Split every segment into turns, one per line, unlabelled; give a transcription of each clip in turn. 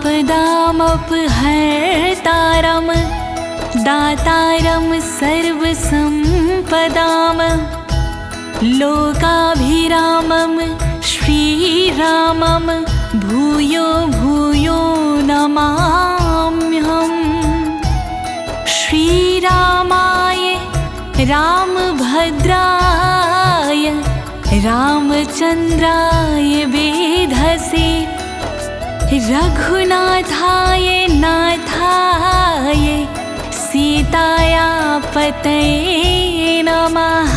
आपदामपहर्तारं दातारं सर्वसम्पदां लोकाभिरामं श्रीरामं भूयो भूयो नमाम्यहम्। श्रीरामाय रामभद्राय रामचन्द्राय वेधसे रघुनाथाय नाथाय सीताया पतये नमः।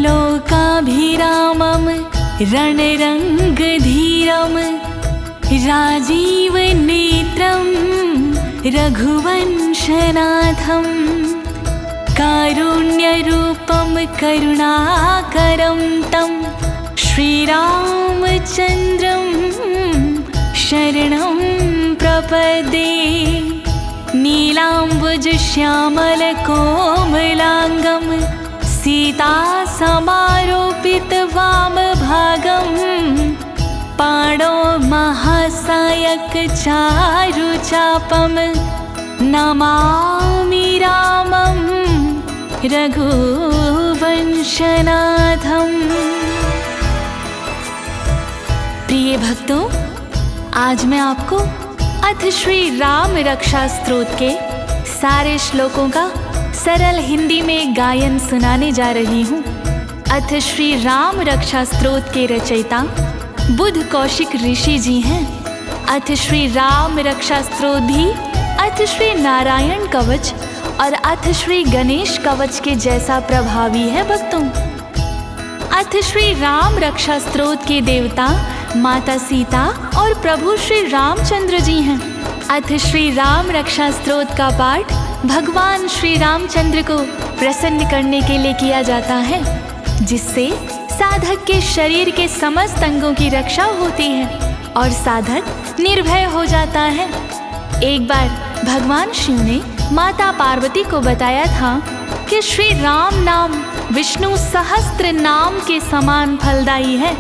लोकाभिरामं रणरङ्गधीरं राजीवनेत्रं रघुवंशनाथं कारुण्यरूपं करुणाकरं तं श्रीरामचन्द्रं शरणं प्रपद्ये। नीलाम्बुजश्यामलकोमलाङ्गं सीतासमारोपितवामभागं पाणौ महासायकचारुचापं नमामि रामं रघुवंशनाथम्। प्रिय भक्तों, आज मैं आपको अथ श्री राम रक्षा स्तोत्र के सारे श्लोकों का सरल हिंदी में गायन सुनाने जा रही हूँ। अथ श्री राम रक्षा स्तोत्र के रचयिता बुध कौशिक ऋषि जी हैं। अथ श्री राम रक्षा स्तोत्र भी अथ श्री नारायण कवच और अथ श्री गणेश कवच के जैसा प्रभावी है भक्तों। अथ श्री राम रक्षा स्तोत्र के देवता माता सीता और प्रभु श्री रामचंद्र जी हैं। अथ श्री राम रक्षा स्तोत्र का पाठ भगवान श्री रामचंद्र को प्रसन्न करने के लिए किया जाता है, जिससे साधक के शरीर के समस्त अंगों की रक्षा होती है और साधक निर्भय हो जाता है। एक बार भगवान शिव ने माता पार्वती को बताया था कि श्री राम नाम विष्णु सहस्त्र नाम के समान फलदायी है।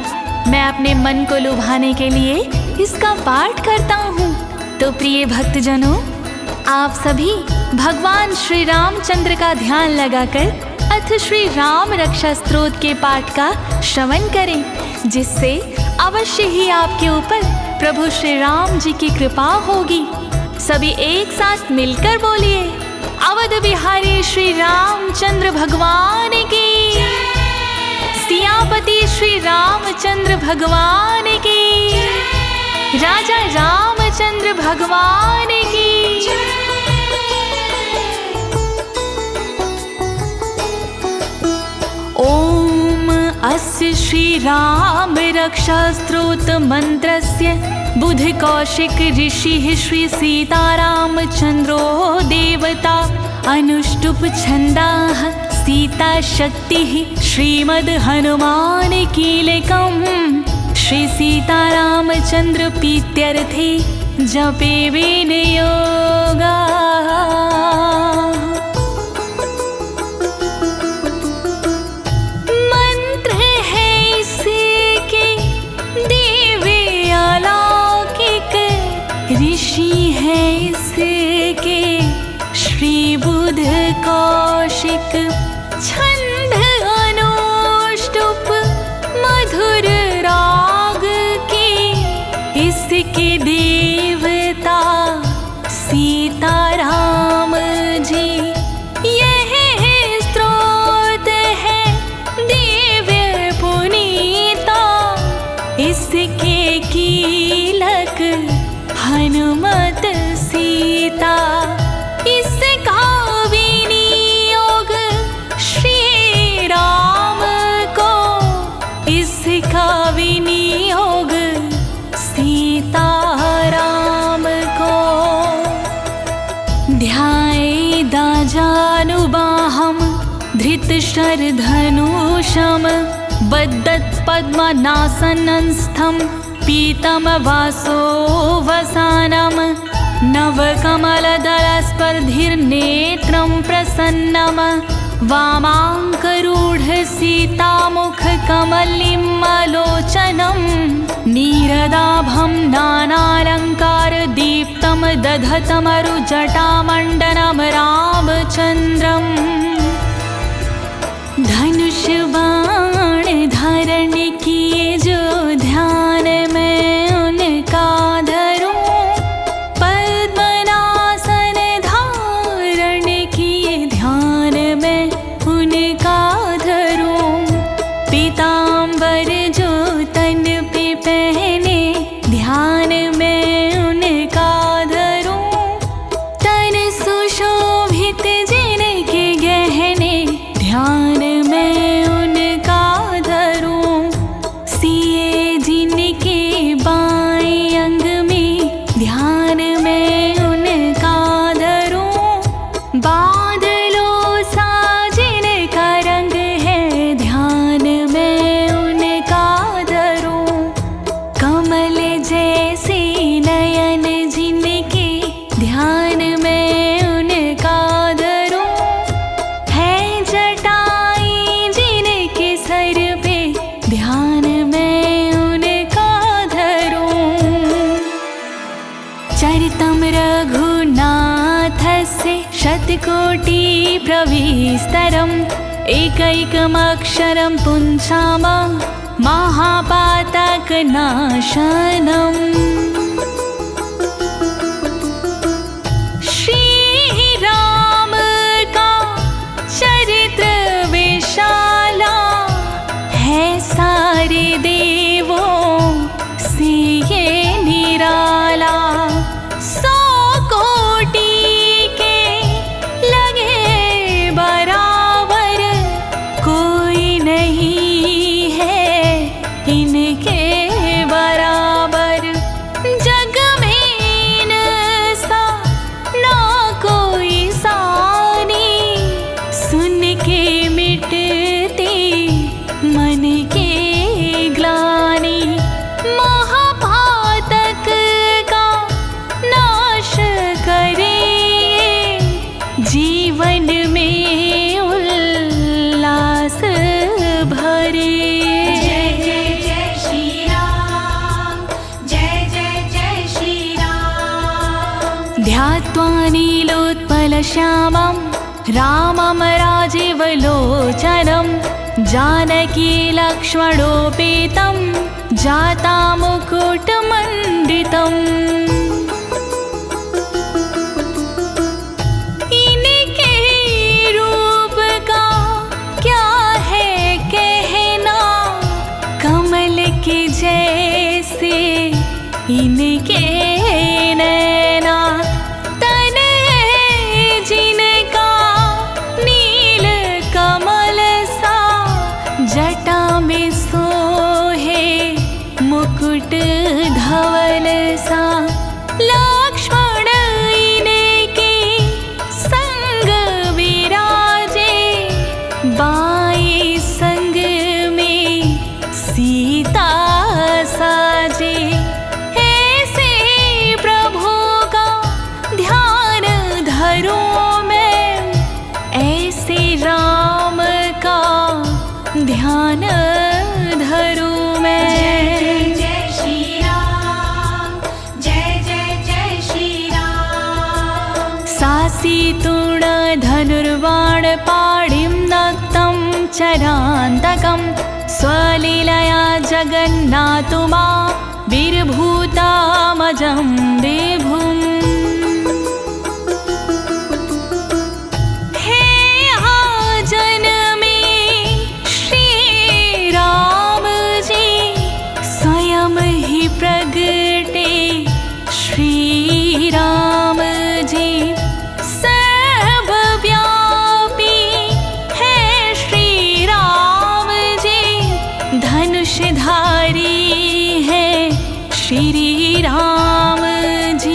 मैं अपने मन को लुभाने के लिए इसका पाठ करता हूँ। तो प्रिय भक्तजनों, आप सभी भगवान श्री रामचंद्र का ध्यान लगाकर अथ श्री राम रक्षा स्तोत्र के पाठ का श्रवण करें, जिससे अवश्य ही आपके ऊपर प्रभु श्री राम जी की कृपा होगी। सभी एक साथ मिलकर बोलिए, अवध बिहारी श्री रामचंद्र भगवान की, सियापति श्री रामचंद्र भगवान की, राजा रामचंद्र भगवान की। ओम अस्य श्री राम रक्षा स्तोत्र मंत्रस्य बुध कौशिक ऋषिः श्री सीतारामचंद्रो देवता अनुष्टुप छंदाः सीता शक्तिः श्रीमद् हनुमान कीलकम् श्री सीतारामचंद्र प्रीत्यर्थे जपे विनियोगाः। मंत्र है इसके दिव्य अलौकिक, ऋषि है इसके श्री बुध कौशिक, छंद अनुष्टुप मधुर राग की, इसके देवता सीताराम जी। यह स्तोत्र है दिव्य पुनीता, इसके कीलक हनुमत सीता, इसका विनियोग श्री राम को, इसका विनियोग सीताराम को। ध्यायेदा जानुबाहं धृतशरधनुषं बद्धत्पद्मनासनस्थं पीतमवासोऽवसानं नवकमलदलस्पर्धिर्नेत्रं प्रसन्नं वामाङ्करूढसीतामुखकमलिमलोचनं नीरदाभं नानालङ्कार पीतं दधतमरुजटामण्डनं रामचन्द्रम् धनुष बाण धारण किए जो ध्यान में उनका धरूं पद्मनासन धारण किए ध्यान में उनका धरूं पीतांबर जो तन पे पहने ध्यान में उनका धरूं तन सुशोभित जिनके गहने ध्यान में उनका धरूं सिए जिनके बाएं अंग में ध्यान में उनका धरूं बादलों सा जिनका रंग है ध्यान में उनका धरूं कमल जैसे नयन जिनके ध्यान में उनका धरूं है जटाई जिनके सर पे ध्यान में उनका धरूं चरितं रघुनाथस्य शतकोटि प्रविस्तरम् एकैकमक्षरं पुंसामा महापातकनाशनम् श्री राम का चरित्र विशाला है सारे देवों से ये निराला 100 कोटि के लगे बराबर कोई नहीं है इनके बराबर जग में इनसा ना कोई सानी सुन के मिटती मन के ग्लानि महापातक का नाश करे जीवन में उल्लास भरे
जय जय जय श्री राम जय जय जय श्री राम
ध्यात्वा नीलोत्पलश्यामं रामं राजीवलोचनं जानकी लक्ष्मणोपेतं जातामुकुटमण्डितम् इनके रूप का क्या है कहना कमल के जैसे इनके नैना तन जिनका नील कमल सा जटा में सोहे मुकुट धवल सा लक्ष्मण इनके संग विराजे बाएं संग में सीता साजे ऐसे प्रभु का ध्यान धरूं मैं ऐसे राम का ध्यान धरूं मैं
जय श्री राम जय जय जय श्री राम
सासी तूण धनुर्बाण पाणिं नक्तं चरान्तकं स्वलीलया जगन्नाथो मा वीरभूतामजं विभुम् हे आजन में श्री राम जी स्वयं ही प्रगटे श्री राम जी सर्वव्यापी है श्री राम जी धनुषधारी है श्री राम जी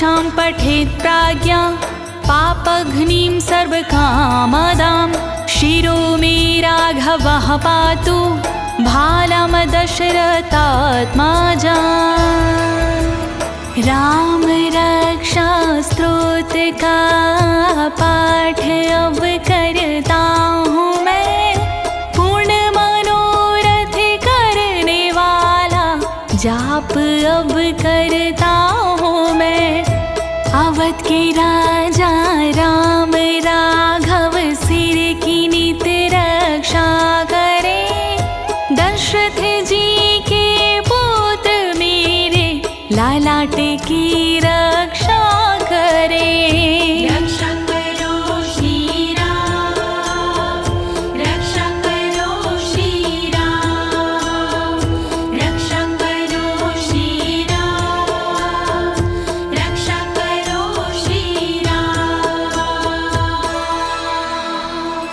यस्यां पठेत् प्रज्ञा पापघ्निं सर्वकामदां शिरो मे राघवः पातु भालं दशरथात्मजा। राम रक्षा स्तोत्र का पाठ अब करता हूँ मैं, पूर्ण मनोरथ करने वाला जाप अब करता हूँ मैं। अवध के राजा राम राघव सिर की नित रक्षा करे, दशरथ जी के पुत्र मेरे लालाट की रक्षा करे।
रक्षा करो श्री राम, रक्षा करो श्री राम, रक्षा करो श्री राम, रक्षा करो श्री राम।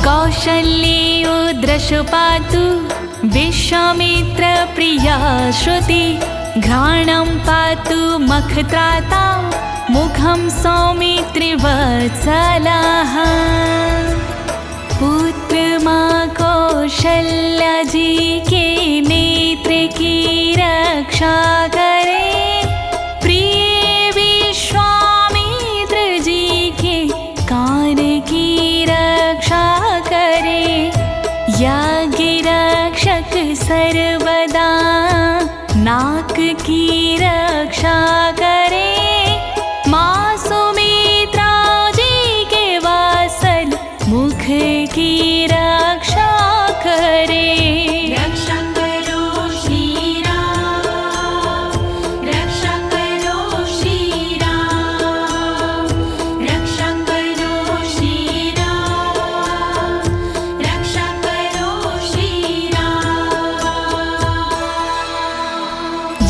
कौशल्यो दृशु पातु विश्वामित्र प्रिया श्रुति, घ्राणं पातु मखत्राता मुखं सौमित्रिवत्सलः। पुत्र माँ कौशल्या जी के नेत्र की रक्षा करे, प्रिय विश्वामित्र जी के कान की रक्षा करे। यज्ञ रक्षक सर्वदा नाक की रक्षा करे, माँ सुमित्रा जी के वासल मुख की रक्षा करे।
रक्षा करो श्री राम, रक्षा करो श्री राम, रक्षा करो श्री राम, रक्षा करो श्री राम।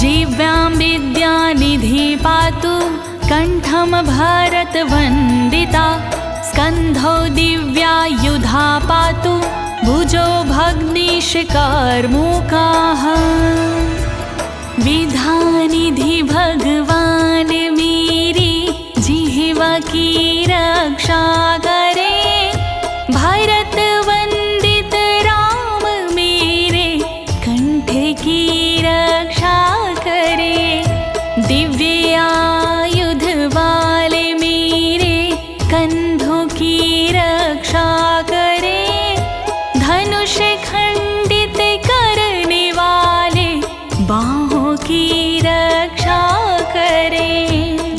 जीव्यां विद्यानिधि पातु कंठं भरतवन्दिता, स्कन्धौ दिव्यायुधा पातु भुजौ भग्निशकर्मुकाः। विद्यानिधि भगवान मेरी जिह्वा की रक्षा करे, भरत वंदित राम मेरे कंठ की रक्षा करे। दिव्य आयुध वाले मेरे कंधों की रक्षा करे, धनुष खंडित करने वाले बाहों की रक्षा करे।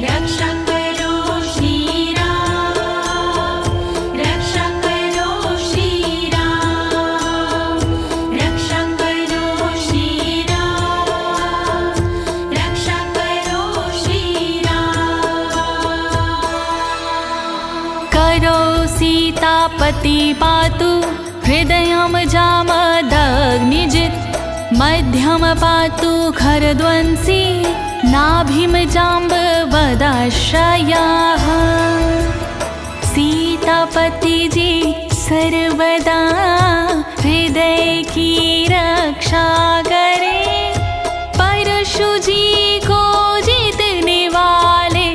रक्षा करो श्री राम, रक्षा करो श्री राम, रक्षा करो श्री राम, रक्षा करो श्री राम।
करो सीतापति पातु हृदयं जामदग्निजित्, मध्यम पातु खरध्वंसी नाभिं जाम्बवदाश्रयाः। सीतापति जी सर्वदा हृदय की रक्षा करे, परशु जी को जीतने वाले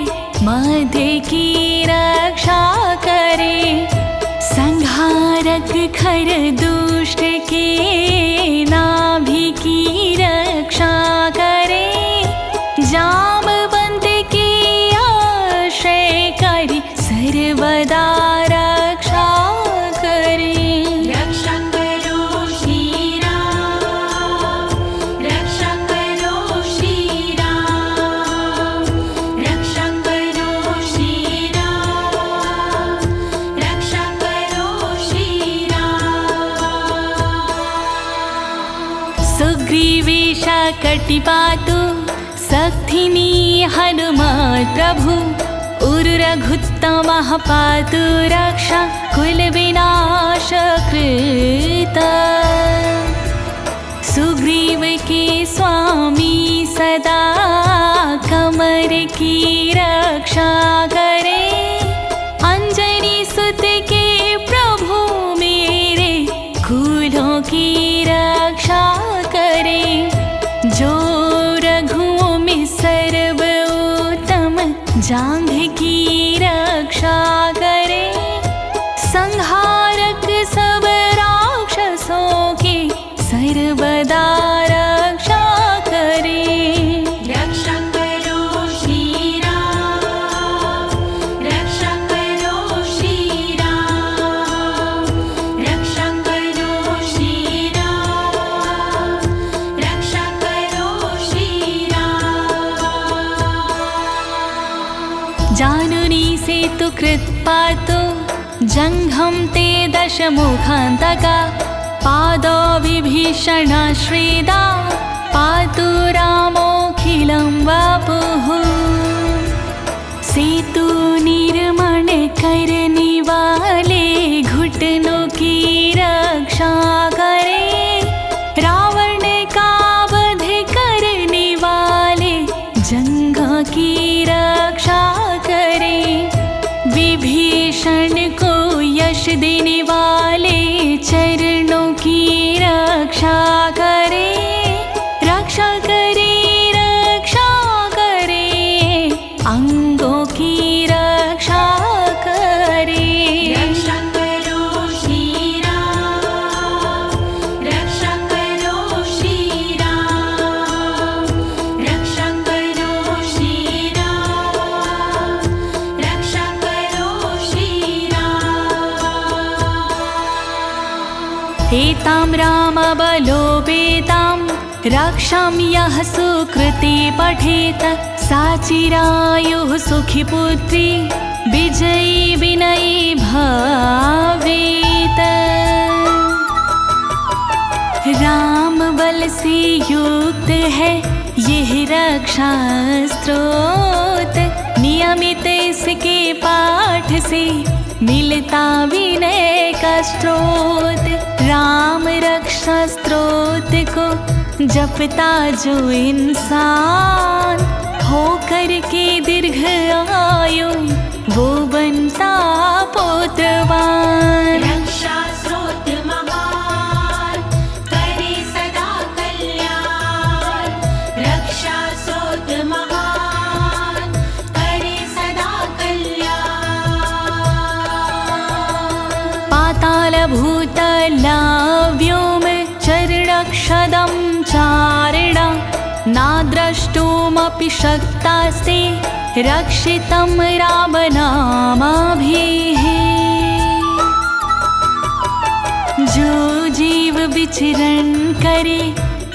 मध्य की रक्षा करे। संहारक खर दुष्ट के नाभि की रक्षा करे, जामवंत के आश्रय करी सर्वदा रक्षा करे।
रक्षा करो श्री राम, रक्षा करो श्री राम, रक्षा करो श्री राम, रक्षा करो श्री राम।
सुग्रीवेश कटिपातु सक्थिनी हनुमत् प्रभु, उरुरघुत्तमः पातु रक्षा कुलविनाशकृत। सुग्रीव के स्वामी सदा कमर की रक्षा करे, अंजनी सुत के प्रभु मेरे कुलों की रक्षा करे। जो रघुओं में सर्वोत्तम जांघ की रक्षा करे, संहारक सब राक्षसों की सर्वदा रक्षा करे।
रक्षा करो श्री राम, रक्षा करो श्री राम, रक्षा करो श्री राम, रक्षा करो श्री राम।
जानुनी से तु कृत्पातो जंघम ते दशमुखान्तका, पादो विभीषणाश्रिता पातु रामोऽखिलं वपुः। सेतु निर्माण करने वाले घुटनों की रक्षा करे, रावण का वध करने वाले जंघा की रक्षा करे, विभीषण को यश देने वाले चरणों की रक्षा करे, रक्षा करे, रक्षा करे, अंगों की रक्षा करे।
रक्षा करो श्री राम, रक्षा करो श्री राम, रक्षा करो श्री राम, रक्षा करो श्री राम।
एतां रामबलोपेतां रक्षां यः सुकृती पठेत, सा चिरायुः सुखी पुत्री विजयी विनयी भवेत्। राम बल से युक्त है यह रक्षा स्तोत्र, नियमित इसके पाठ से मिलता विनय का स्रोत। राम रक्षा स्तोत्र को जपता जो इंसान, हो करके दीर्घ आयु वो बनता पुत्रवान।
रक्षा स्रोत महान करे सदा कल्याण, रक्षा स्रोत महान करे सदा कल्याण।
पाताल भूतल व्योम चरणक्षदं चारिणा, नाद्रष्टुमपि शक्तास्ते रक्षितं रामनामाभिः। जो जीव विचरण करे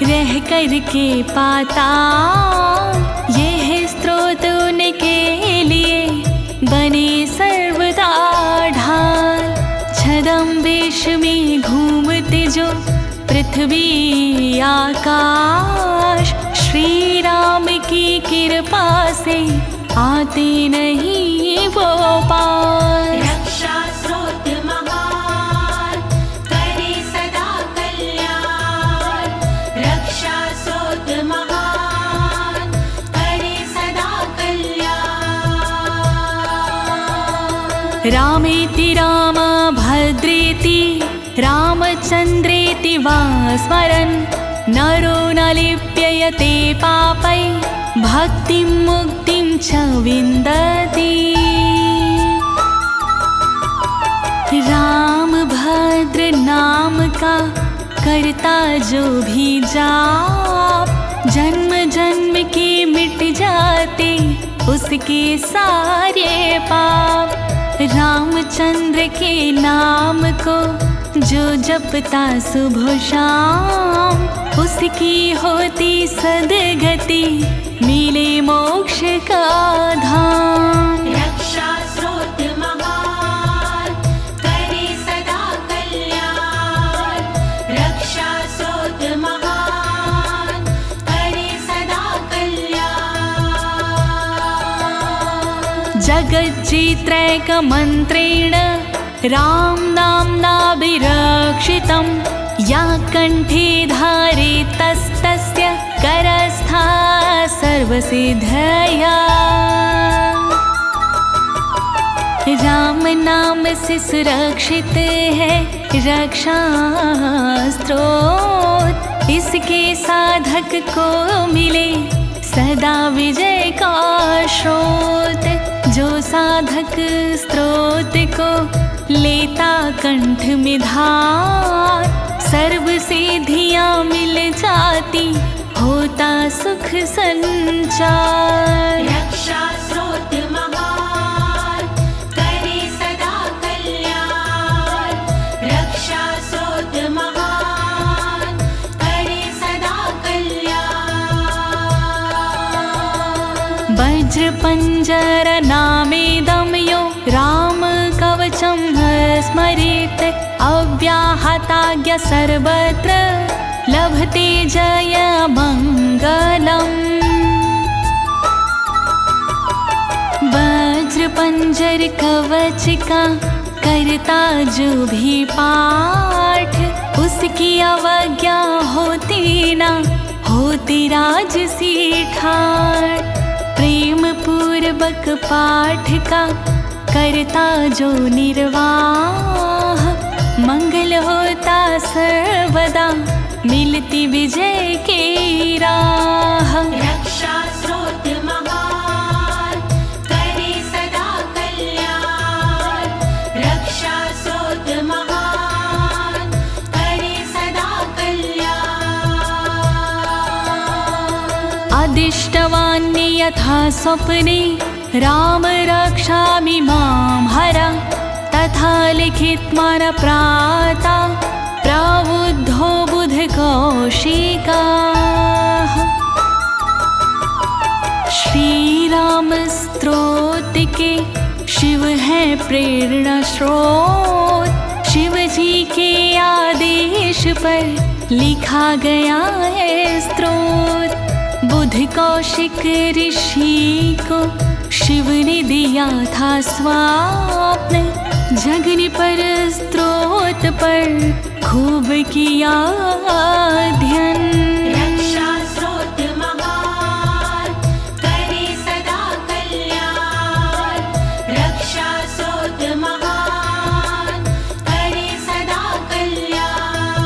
रह कर के पाताल, यह स्तोत्र उनके लिए बने सर्वदा ढाल। छदम वेश में घूमते जो पृथ्वी आकाश, श्री राम की कृपा से आते नहीं वो पास।
रक्षा स्रोत महान करे सदा कल्याण, रक्षा स्रोत महान करे सदा कल्याण।
रामेति राम भद्रेति रामचन्द्रेति वा स्मरन्, नरो न लिप्यते पापै भक्तिं मुक्तिं च विन्दति। राम भद्र नाम का करता जो भी जाप, जन्म जन्म के मिट जाते उसके सारे पाप। रामचंद्र के नाम को जो जपता सुबह शाम, उसकी होती सदगति मिले मोक्ष का धाम।
रक्षा स्रोत महान करे सदा कल्याण, रक्षा स्रोत महान करे सदा कल्याण। जगज्जित्रैकमन्त्रेण राम नाम्नाभिरक्षितं, या कंठे धारे तस्तस्य करस्था सर्वसिद्धया। राम नाम से सुरक्षित है रक्षा स्त्रोत, इसके साधक को मिले सदा विजय का स्रोत, जो साधक स्त्रोत को लेता कंठ में धार, सर्व सिद्धियां मिल जाती, होता सुख संचार।
रक्षा स्रोत महान करे सदा कल्याण, रक्षा स्रोत महान करे सदा कल्याण।
वज्र पंजर नामेदं यो राम कवचं स्मरेत्, अव्याहताज्ञा सर्वत्र लभते जय मंगलम्। वज्र पंजर कवच का करता जो भी पाठ, उसकी अवज्ञा होती ना, होती राजसी ठाठ। प्रेम पूर्वक पाठ का करता जो निर्वाह, मंगल होता सर्वदा, मिलती विजय की राह।
रक्षा स्रोत महान करे सदा कल्याण, रक्षा स्रोत महान करे सदा कल्याण।
अदिष्टवान्य यथा स्वप्ने राम रक्षामि मां हरा, तथा लिखित्वा प्राता प्रबुद्धो बुध कौशिकाः। श्री राम स्तोत्र के शिव है प्रेरणा स्रोत, शिव जी के आदेश पर लिखा गया है स्तोत्र। बुध कौशिक ऋषि को शिव ने दिया था स्वप्न, जगने पर स्त्रोत पर खूब किया अध्ययन।
रक्षा स्रोत महान करे सदा कल्याण, रक्षा स्रोत महान करे सदा कल्याण।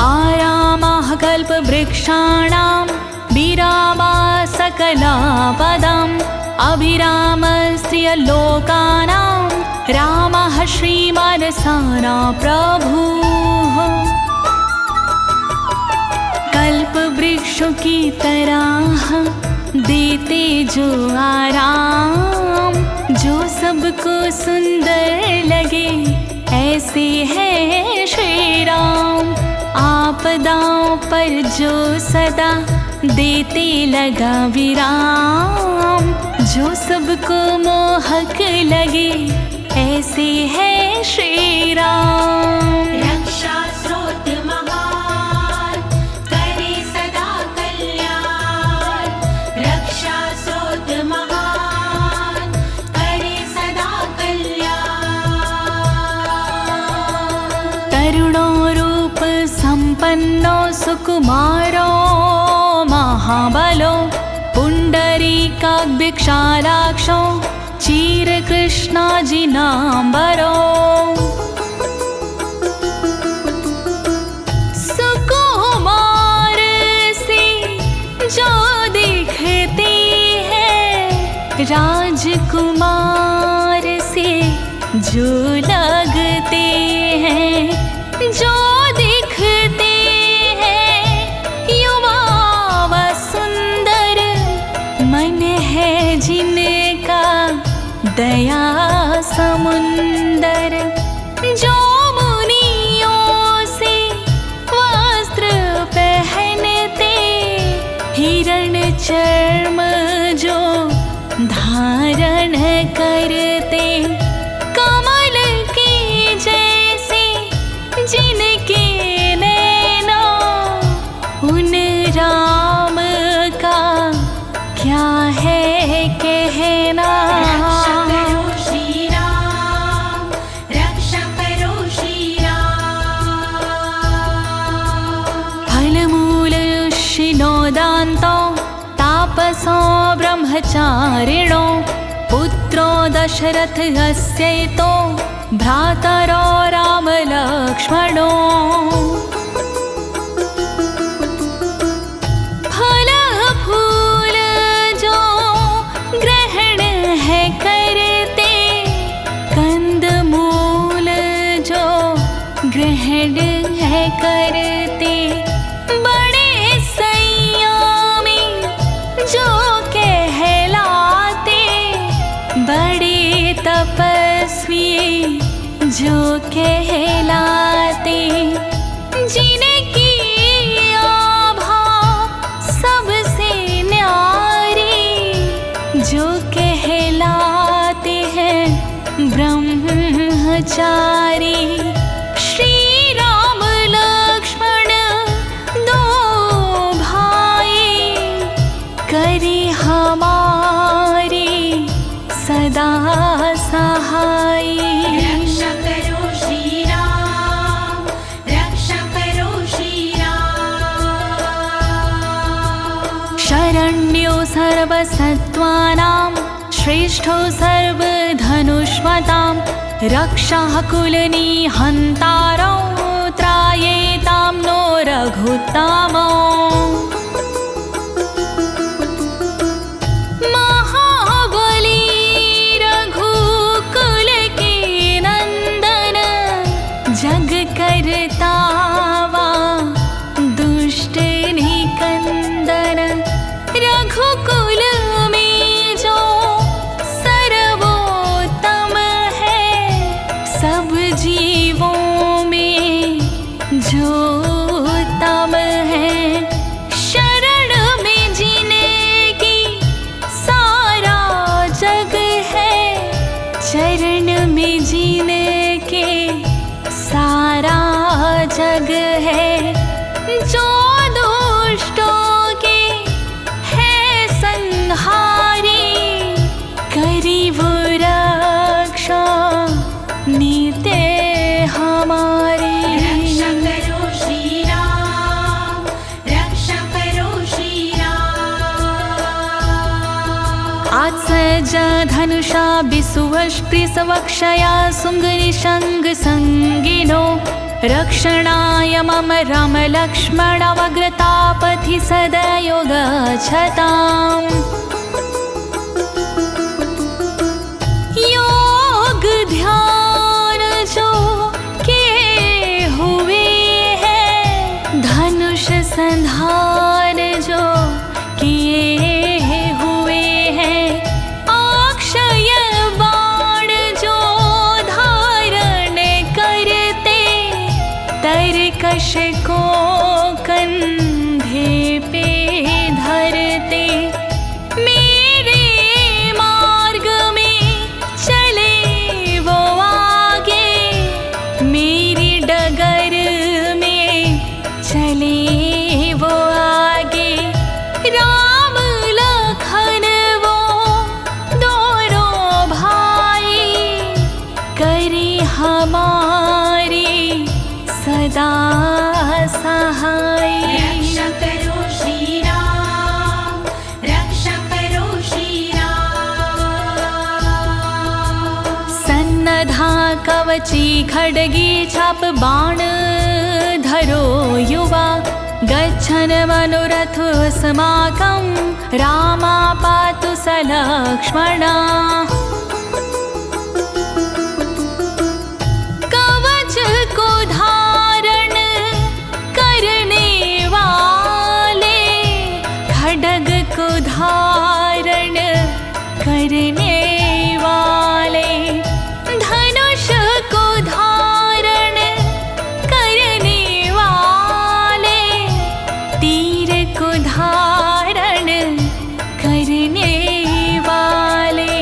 आरामाः कल्पवृक्षाणां विरामा सकलापदम्, अभिरामस्त्रियलोकानां रामः श्रीमानसाना प्रभुः। कल्पवृक्षों की तरह देते जो आराम, जो सबको सुंदर लगे, ऐसे हैं श्री राम। आपदाओं पर जो सदा देते लगा विराम, जो सबको मोहक लगे, ऐसे है श्री राम।
रक्षा स्रोत महान करे सदा कल्याण, रक्षा स्रोत महान करे सदा कल्याण।
तरुणो रूप संपन्नो सुकुमारो महाबलो, पुंडरीकाक्षालाक्षो चीरकृष्णाजिनांबरो। सुकुमार से जो दिखते हैं, राजकुमार से जो लगते हैं, जो दिखते हैं युवा व सुंदर, मन है जिनका दया समुंदर। जो मुनियों से वस्त्र पहनते, हिरण चर्म जो धारण करते, कमल की जैसे जिनके नैना, उन राम का क्या है कहना।
रक्षा करो श्री राम, रक्षा करो श्री राम।
फलमूल शिनोदान्तो तापसो ब्रह्मचारिणो, पुत्रो दशरथ अस्यैतो भ्रातरो राम लक्ष्मणो। विचारी, श्री राम लक्ष्मण दो भाई, करी हमारी सदा सहाय।
रक्षा करो श्री राम, रक्षा करो श्री राम।
शरण्यो सर्वसत्त्वानां श्रेष्ठो सर्वधनुष्मतां, रक्षः कुलनिहन्तारौ त्रायेतां नो रघुत्तमो। महाबली रघुकुल के नंदन, जग करता वा दुष्ट निकंदन। रघुकुल में जो सर्वोत्तम है, सब जीवों में जो उत्तम है। शरण में जिनकी सारा जग है, चरण में जिनके सारा जग है। जो दुष्टों के है संहारी, करी वो रक्षा नीते हमारी।
रक्षा करो श्री राम, रक्षा करो श्री राम।
आज सज धनुषा विसुवस्पृशवक्षया सुंगनिशंग संगिनो, रक्षणाय मम राम लक्ष्मणवग्रतापथि सदयो गच्छताम्। योग ध्यान जो किए हुए हैं, धनुष संधान जो किए हुए हैं, अक्षय बाण जो धारण करते, तरकश को कंधे पे धरते। मेरे मार्ग में चले वो आगे, मेरी डगर में चले वो आगे। राम लखन वो दोनों भाई, करी हमारी सदा सहाय।
रक्षा करो श्री राम, रक्षा करो श्री राम।
सन्नधा कवची खड्गी छाप बाण धरो युवा, गच्छन् मनोरथ अस्माकं रामा पातु स लक्ष्मणा। कवच को धारण करने वाले, खड्ग को धारण करने वाले, धनुष को धारण करने वाले, तीर को धारण करने वाले,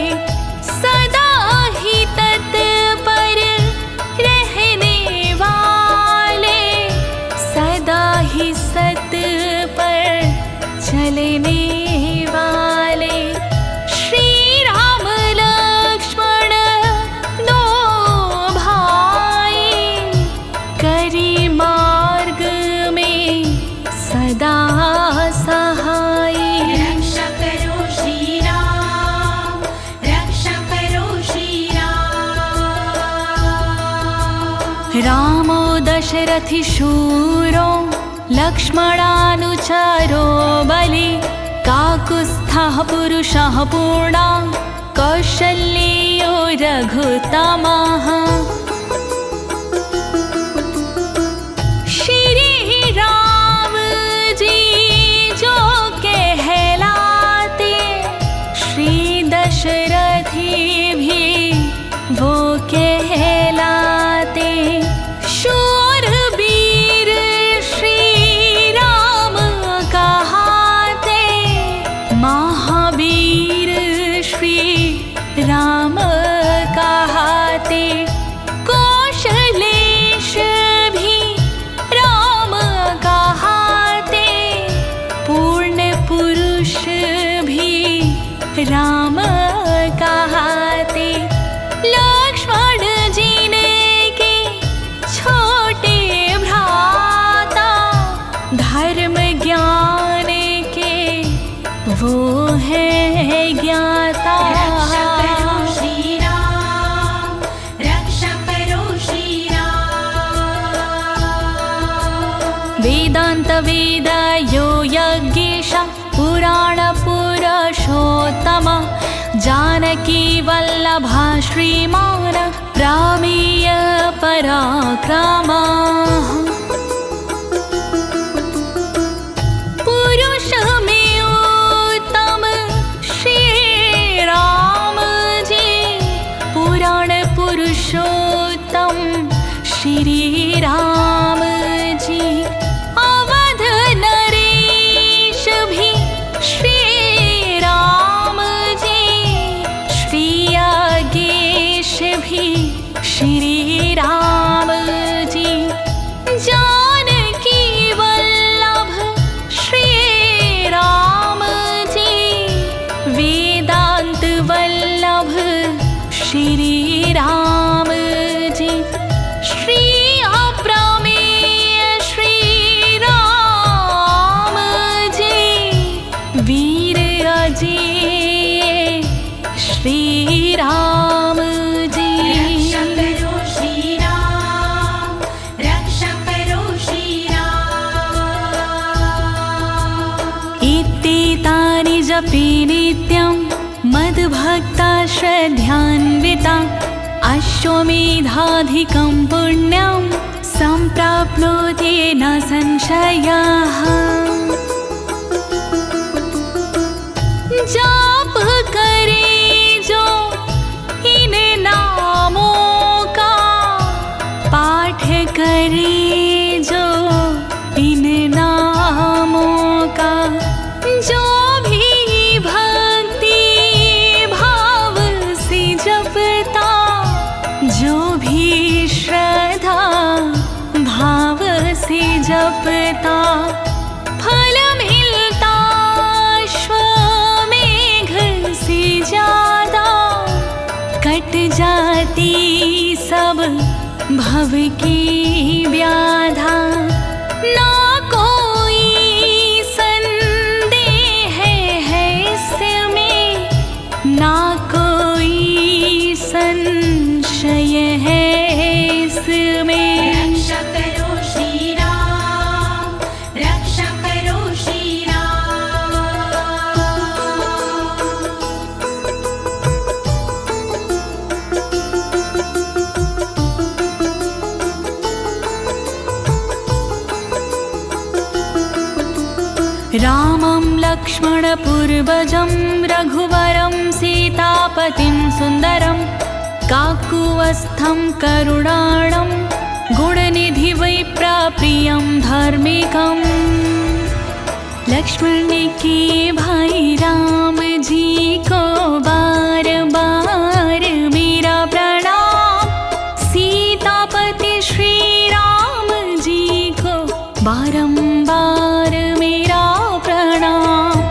सदा ही तत्पर रहने वाले, सदा ही सत पर चलने वाले। श्री राम लक्ष्मण दो भाई, करी मार्ग में सदा सहाय।
रक्षा करो श्री राम, रक्षा करो श्री राम।
रामो दशरथि शूरो, लक्ष्मणानुचरो बलि, काकुत्स्थः पुरुषः पूर्णा, कौशल्यो रघुत्तमः। श्री राम जी जो कहलाते, श्री दशरथी भी वो कहलाते। शूरवीर श्री राम कहाते, महावीर श्री राम कहाते। वेद यो यज्ञेश पुराण पुरुषोत्तम जानकी वल्लभा श्रीमान रामीय पराक्रमा पुरुष में उत्तम श्री राम जी पुराण पुरुषोत्तम श्री राम जी अवध नरेश भी श्री राम जी श्री यज्ञेश भी श्री राम जी जानकी वल्लभ श्री राम जी वेदांत वल्लभ श्री राम जी श्री अप्रमेय श्री राम जी वीर अजेय श्री राम जी इत्येतानि जपे नित्यं मद्भक्ता श्रद्धान्विता अश्वमेधाधिकं पुण्यं सम्प्राप्नोति न संशयः जाप करे जो इन नामों का पाठ करे जो इन नामों का जो भी भक्ति भाव से जपता जो भी श्रद्धा भाव से जपता फल मिलता अश्वमेघ से ज्यादा कट जाती सब भव की व्याधा ना कोई संदेह है इसमें ना कोई संशय है इसमें
रक्षा करो श्री राम रक्षा करो श्री
रामं लक्ष्मणपूर्वजं रघुवरं सीतापतिं सुन्दरं काकुवस्थं करुणाणं गुणनिधिविप्रप्रियं धार्मिकं लक्ष्मण के भाई राम जी को बार बार मेरा प्रणाम सीतापति श्री राम जी को बारंबार मेरा प्रणाम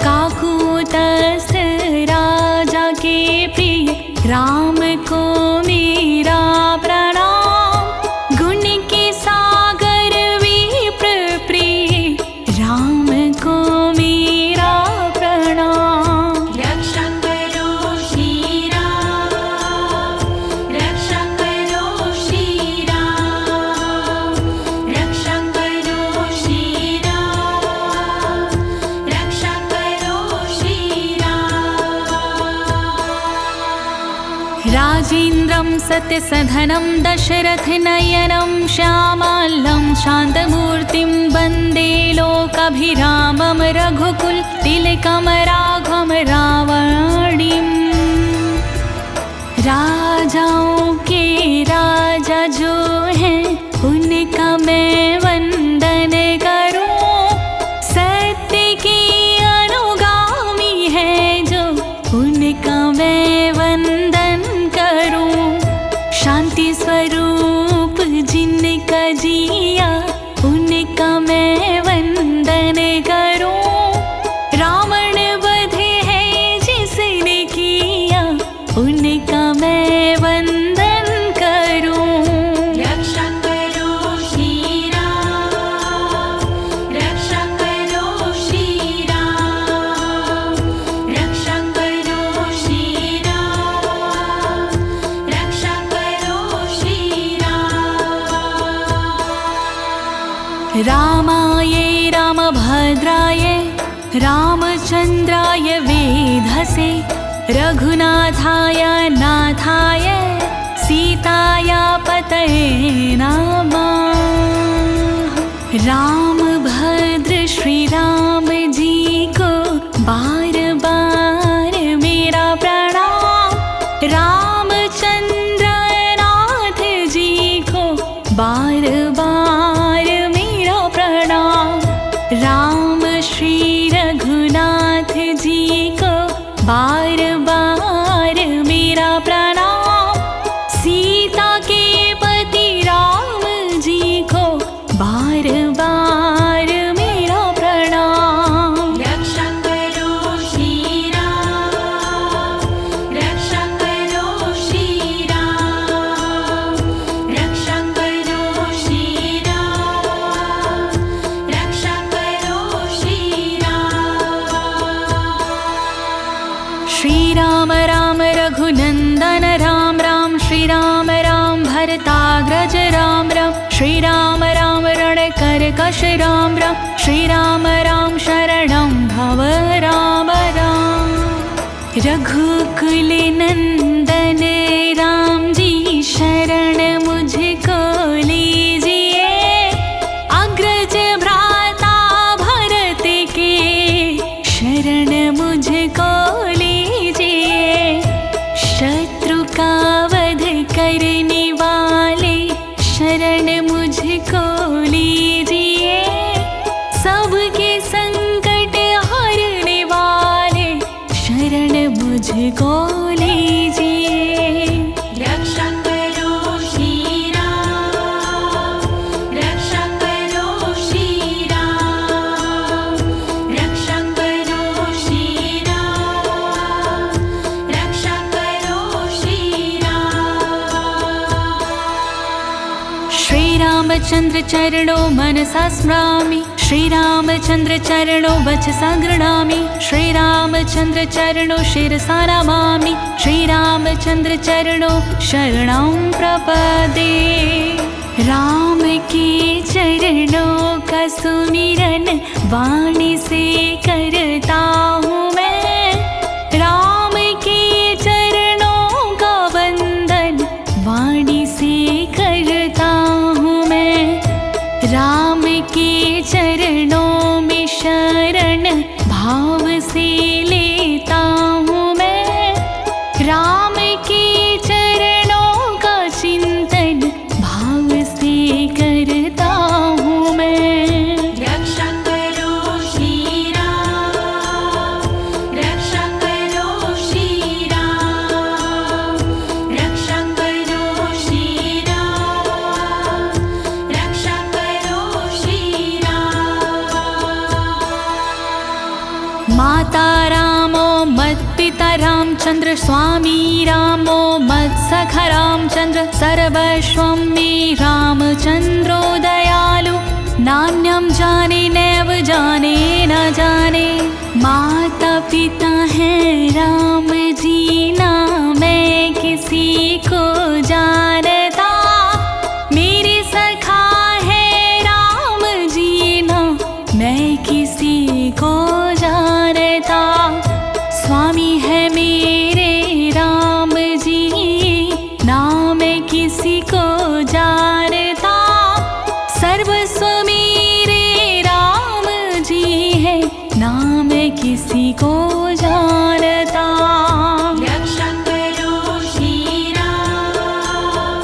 काकुतस्थ राजा के प्रिय राम को मेरा प्रणाम गुण के सागर विप्र प्रिय राम को मेरा प्रणाम
रक्षा करो श्री राम रक्षा करो श्री राम रक्षा करो श्री राम रक्षा करो श्री राम
राजेन्द्रं सत्यसधनं दशरथनयनं श्यामालं शान्तमूर्तिं वन्दे लोकाभिरामं रघुकुल तिलकं राघवं रावणीम् राजाओं के राजा जो हैं उनका मैं वंदन करूं सत्य की अनुगामी है जो उनका मैं वंदन करूं शांति स्वरूप जिनका जिया उनका मैं वंदन करूं रावण वध है जिसने किया उनका मैं वंदन करूं रामचन्द्राय वेधसे रघुनाथाय नाथाय सीताया पतये नमः। राम भद्र श्री राम जी को बार बार मेरा प्रणाम। रामचंद्र नाथ जी को बार बार मेरा प्रणाम। राम श्री रघुनाथ जी को बार बार मेरा प्रणाम। सीता के पति राम जी को बार बार मेरा प्रणाम।
रक्षा करो श्री राम, रक्षा करो श्री राम, रक्षा करो श्री राम, रक्षा करो श्री राम।
श्री राम राम रघुनंदन राम राम, श्री राम राम भरताग्रज राम राम, श्री राम राम रणकर्कश राम राम, श्री राम राम शरणं भव राम राम। रघुकुल नंदन राम जी शरण मुझको लीजिए। अग्रज भ्राता भरत के शरण मुझको लीजिए। शत्रु का वध करने वाले शरण मुझको लीजिए। सबके संकट हरने वाले शरण मुझको लीजिए।
रक्षा करो श्री राम, रक्षा करो श्री राम, रक्षा करो श्री राम, रक्षा करो श्री राम।
श्री रामचंद्र चरणों मनसा स्मरामि, श्री रामचंद्र चरणों वचसा गृह्णामि, श्री रामचंद्र चरणों शिरसा नमामि, श्री रामचंद्र चरणों शरणं प्रपद्ये। राम के चरणों का सुमिरन वाणी से करता हूँ मैं। राम के चरणों का वंदन वाणी से करता हूँ मैं। राम के चरणों में शरण भाव से लेता हूँ मैं। राम के चरणों का चिंतन भाव से करता हूँ मैं।
रक्षा करो श्री राम, रक्षा करो श्री राम, रक्षा करो श्री राम, रक्षा करो श्री राम।
माता रामो मत्पिता रामचंद्र, स्वामी रामो मत्सखा रामचंद्र, सर्वस्वं मे रामचंद्रो दयालु। नान्यं जाने नैव जाने न जाने। माता पिता है राम जी ना मैं किसी को जानता। मेरे सखा है राम जी ना मैं किसी को जानता। स्वामी है मेरे राम जी ना मैं किसी को जानता। सर्वस्व मेरे राम जी है ना मैं किसी को जानता।
रक्षा करो श्री राम,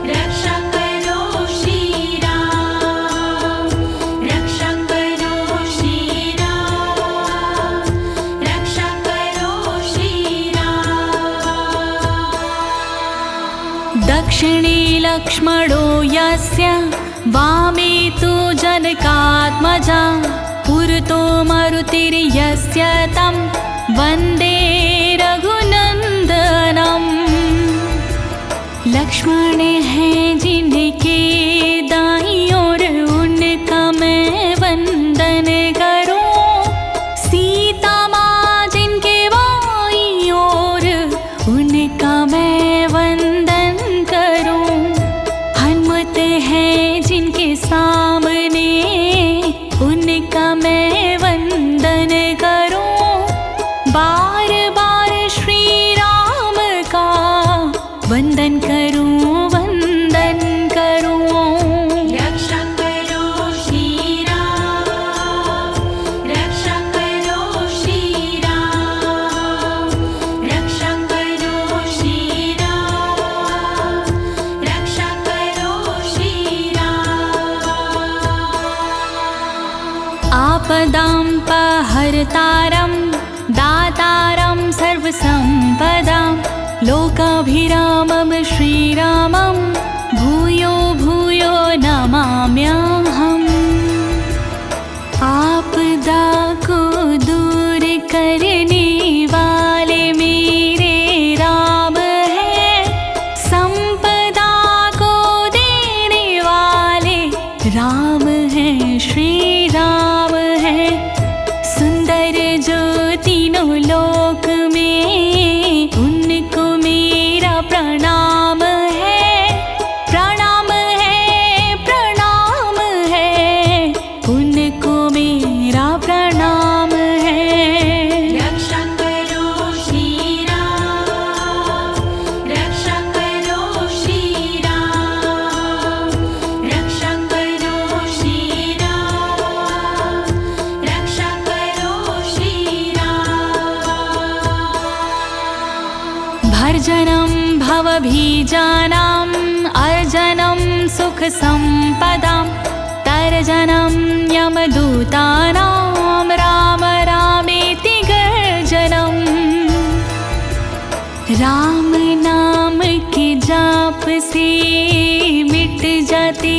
रक्षा करो श्री राम, रक्षा करो श्री राम, रक्षा करो श्री राम।
दक्षिणे लक्ष्मणो यस्य वामे तु जनकात्मजा। पुरतो मरुतिर्यस्य तं वन्दे रघुनन्दनम्। लक्ष्मण है जिनके दाईं ओर उनका मैं वंदन करूं। सीता माँ जिनके बाईं ओर उनका मैं वंदन करूं। हनुमत है जिनके सामने उनका मैं वंदन करूं। आपदां पहर्तारं दातारं सर्वसम्पदां लोकाभिरामं श्रीरामं भूयो भूयो नमाम्यहम्। आपदा को दूर करने वाले मेरे राम हैं, संपदा को देने वाले राम हैं, श्री राम हैं। सुंदर जो तीनों लोक में, उनको मेरा प्रणाम है, प्रणाम है, प्रणाम है, उनको मेरा प्रणाम है।
रक्षा करो श्री राम, रक्षा करो श्री राम, रक्षा करो श्री राम, रक्षा करो श्री राम।
भर्जनं भवभीजानाम् अर्जनं सुखसम्पदां तर्जनं यमदूतानां राम रामेति गर्जनम्। राम नाम के जाप से मिट जाते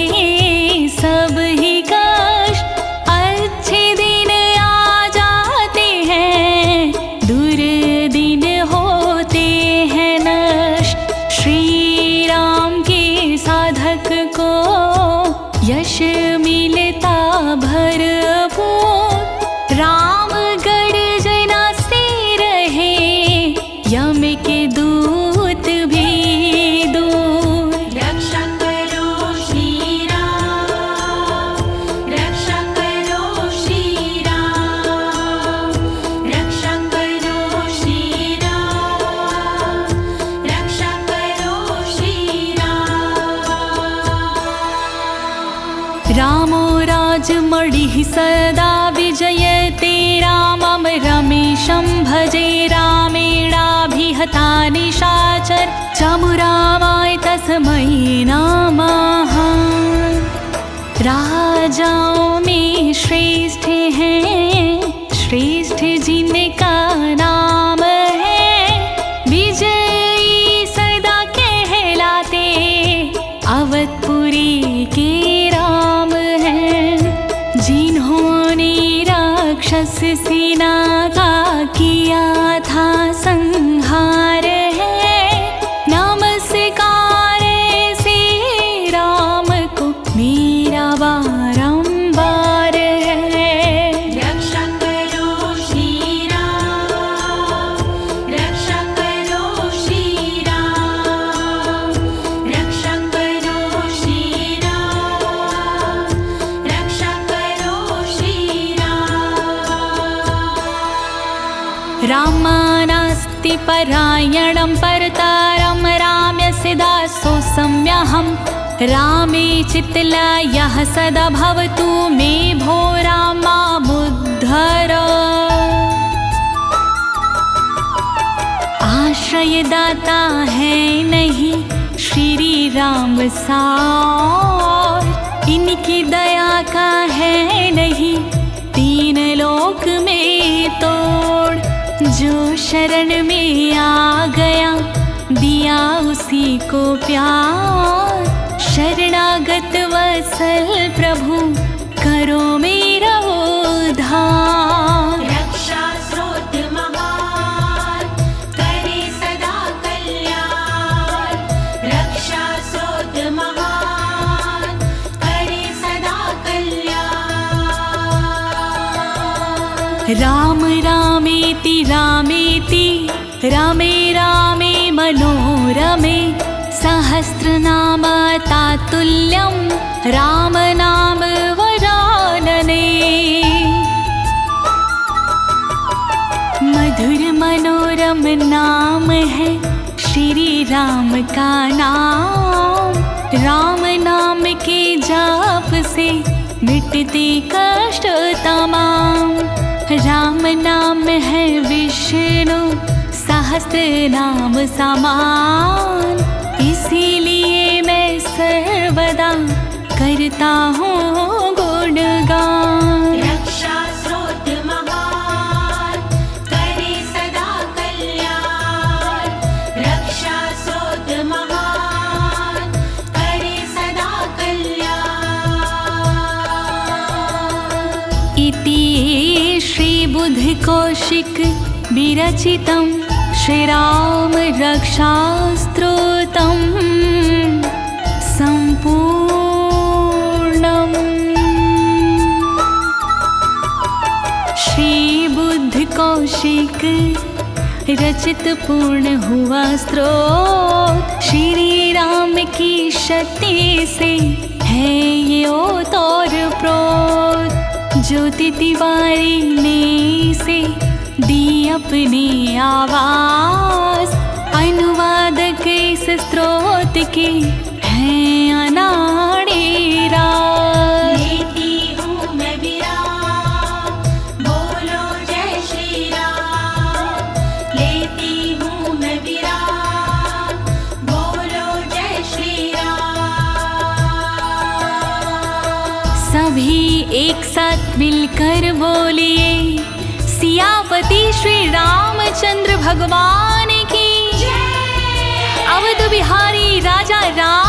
सब ही कष्ट, अच्छे दिन आ जाते हैं, दुर्दिन होते हैं नष्ट। श्री राम के साधक को यश मिलता भरपूर, राम गर्जना से रहे यम के दूत भी दूर।
रक्षा करो श्री राम, रक्षा करो श्री राम, रक्षा करो श्री राम, रक्षा करो श्री राम।
रामो राजमणिः सदा विजयते रामं रमेशं भजे रामेणाभिहता निशाचर चमुरामाय तस्मै नमः। राजाओं में श्रेष्ठ हैं, श्रेष्ठ जिनका नाम है, विजयी सदा कहलाते अवधपुरी के राम हैं। जिन्होंने राक्षस सेना का किया था संहार है, नमस्कार से राम को मेरा बारंबार है।
रक्षा करो श्री राम, रक्षा करो श्री राम, रक्षा करो श्री राम, रक्षा करो श्री राम।
रामानास्ति परायणं परतारं राम्यस्य दासोऽस्म्यहम्। रामे चित्तलयः सदा भवतु मे भो रामामुद्धर। आश्रयदाता है नहीं श्री राम सार, इनकी दया का है नहीं तीन लोक में तोड़। जो शरण में आ गया दिया उसी को प्यार, शरणागत वत्सल प्रभु करो मेरा उद्धार।
रक्षा स्रोत महान करे सदा कल्याण, रक्षा स्रोत महान करे सदा कल्याण।
राम रामेति रामेति रामे रामे मनोरमे, सहस्रनाम तातुल्यं राम नाम वरानने। मधुर मनोरम नाम है श्री राम का नाम, राम नाम के जाप से मिटते कष्ट तमाम। राम नाम है विष्णु सहस्त्र नाम समान, इसीलिए मैं सर्वदा करता हूँ गुणगान।
रक्षा
इति श्रीबुद्ध कौशिक विरचितं श्रीराम रक्षास्तोत्रं सम्पूर्णम्। श्रीबुद्ध कौशिक रचित पूर्ण हुआ स्तोत्र, श्री राम की शक्ति से है ये ओतप्रोत। ज्योति तिवारी ने से दी अपनी आवाज, अनुवादक इस स्तोत्र के हैं अनाड़ी राज।
लेती हूँ मैं विराम, बोलो जय श्री राम। लेती हूँ मैं विराम, बोलो जय श्री राम।
सभी एक साथ मिलकर बोलिए, सियापति श्री रामचंद्र भगवान की जय। अवध बिहारी राजा राम